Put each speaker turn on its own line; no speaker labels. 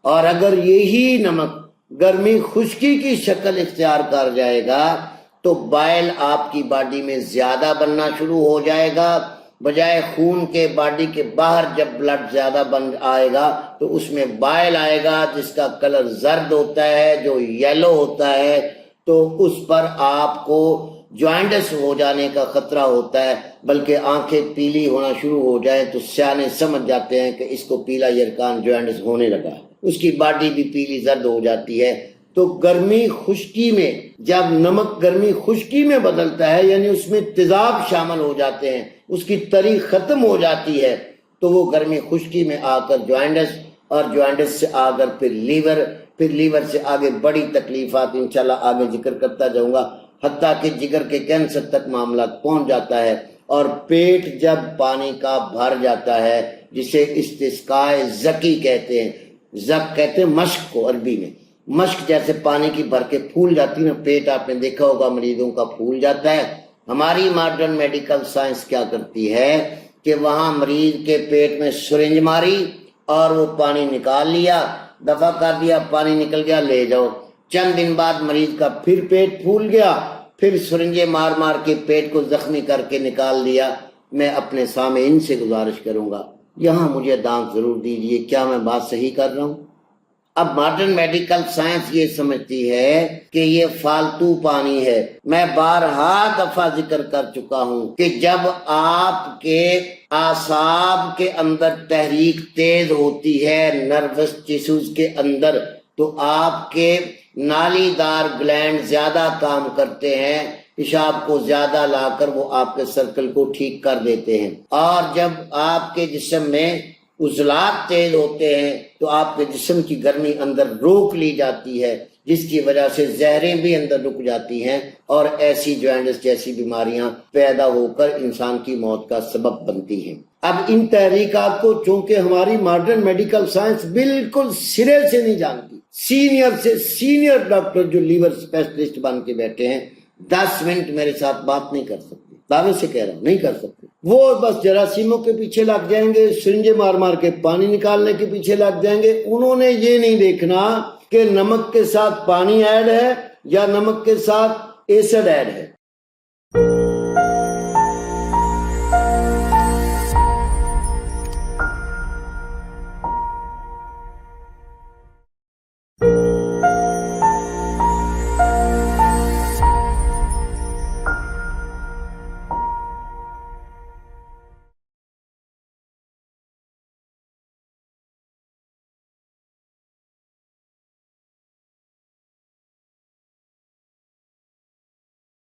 اور اگر یہی نمک گرمی خشکی کی شکل اختیار کر جائے گا تو بائل آپ کی باڈی میں زیادہ بننا شروع ہو جائے گا، بجائے خون کے باڈی کے باہر جب بلڈ زیادہ بن آئے گا تو اس میں بائل آئے گا جس کا کلر زرد ہوتا ہے، جو یلو ہوتا ہے، تو اس پر آپ کو جوائنٹس ہو جانے کا خطرہ ہوتا ہے، بلکہ آنکھیں پیلی ہونا شروع ہو جائیں تو سیانے سمجھ جاتے ہیں کہ اس کو پیلا یرکان جوائنٹس ہونے لگا، اس کی باڈی بھی پیلی زرد ہو جاتی ہے۔ تو گرمی خشکی میں جب نمک گرمی خشکی میں بدلتا ہے، یعنی اس میں تیزاب شامل ہو جاتے ہیں، اس کی تری ختم ہو جاتی ہے، تو وہ گرمی خشکی میں آ کر جوائنٹس، اور جوائنٹس سے آ کر پھر لیور سے آگے بڑی تکلیفات انشاءاللہ آگے ذکر کرتا جاؤں گا، حتیٰ کہ جگر کے کینسر تک معاملات پہنچ جاتا ہے۔ اور پیٹ جب پانی کا بھر جاتا ہے، جسے استسقائے زکی کہتے ہیں، زک کہتے ہیں مشق کو عربی میں، مشق جیسے پانی کی بھر کے پھول جاتی نا، پیٹ آپ نے دیکھا ہوگا مریضوں کا پھول جاتا ہے۔ ہماری ماڈرن میڈیکل سائنس کیا کرتی ہے کہ وہاں مریض کے پیٹ میں سرنج ماری اور وہ پانی نکال لیا، دفع کر دیا، پانی نکل گیا، لے جاؤ۔ چند دن بعد مریض کا پھر پیٹ پھول گیا، پھر سرنجے مار مار کے پیٹ کو زخمی کر کے نکال دیا۔ میں اپنے سامعین سے گزارش کروں گا، یہاں مجھے دانت ضرور دیجئے، کیا میں بات صحیح کر رہا ہوں؟ اب ماڈرن میڈیکل سائنس یہ سمجھتی ہے کہ یہ فالتو پانی ہے۔ میں بارہا دفعہ ذکر کر چکا ہوں کہ جب آپ کے اعصاب کے اندر تحریک تیز ہوتی ہے، نروس ٹیشوز کے اندر، تو آپ کے نالی دار گلینڈ زیادہ کام کرتے ہیں، پیشاب کو زیادہ لا کر وہ آپ کے سرکل کو ٹھیک کر دیتے ہیں۔ اور جب آپ کے جسم میں عضلات تیز ہوتے ہیں تو آپ کے جسم کی گرمی اندر روک لی جاتی ہے، جس کی وجہ سے زہریں بھی اندر رک جاتی ہیں اور ایسی جوائنٹس جیسی بیماریاں پیدا ہو کر انسان کی موت کا سبب بنتی ہیں۔ اب ان تحریکات کو چونکہ ہماری ماڈرن میڈیکل سائنس بالکل سرے سے نہیں جانتی، سینئر سے سینئر ڈاکٹر جو لیور اسپیشلسٹ بن کے بیٹھے ہیں 10 منٹ میرے ساتھ بات نہیں کر سکتے، دعوے سے کہہ رہا ہوں نہیں کر سکتے۔ وہ بس جراثیموں کے پیچھے لگ جائیں گے، سرنجے مار مار کے پانی نکالنے کے پیچھے لگ جائیں گے۔ انہوں نے یہ نہیں دیکھنا کہ نمک کے ساتھ پانی ایڈ ہے یا نمک کے ساتھ ایسڈ ایڈ ہے۔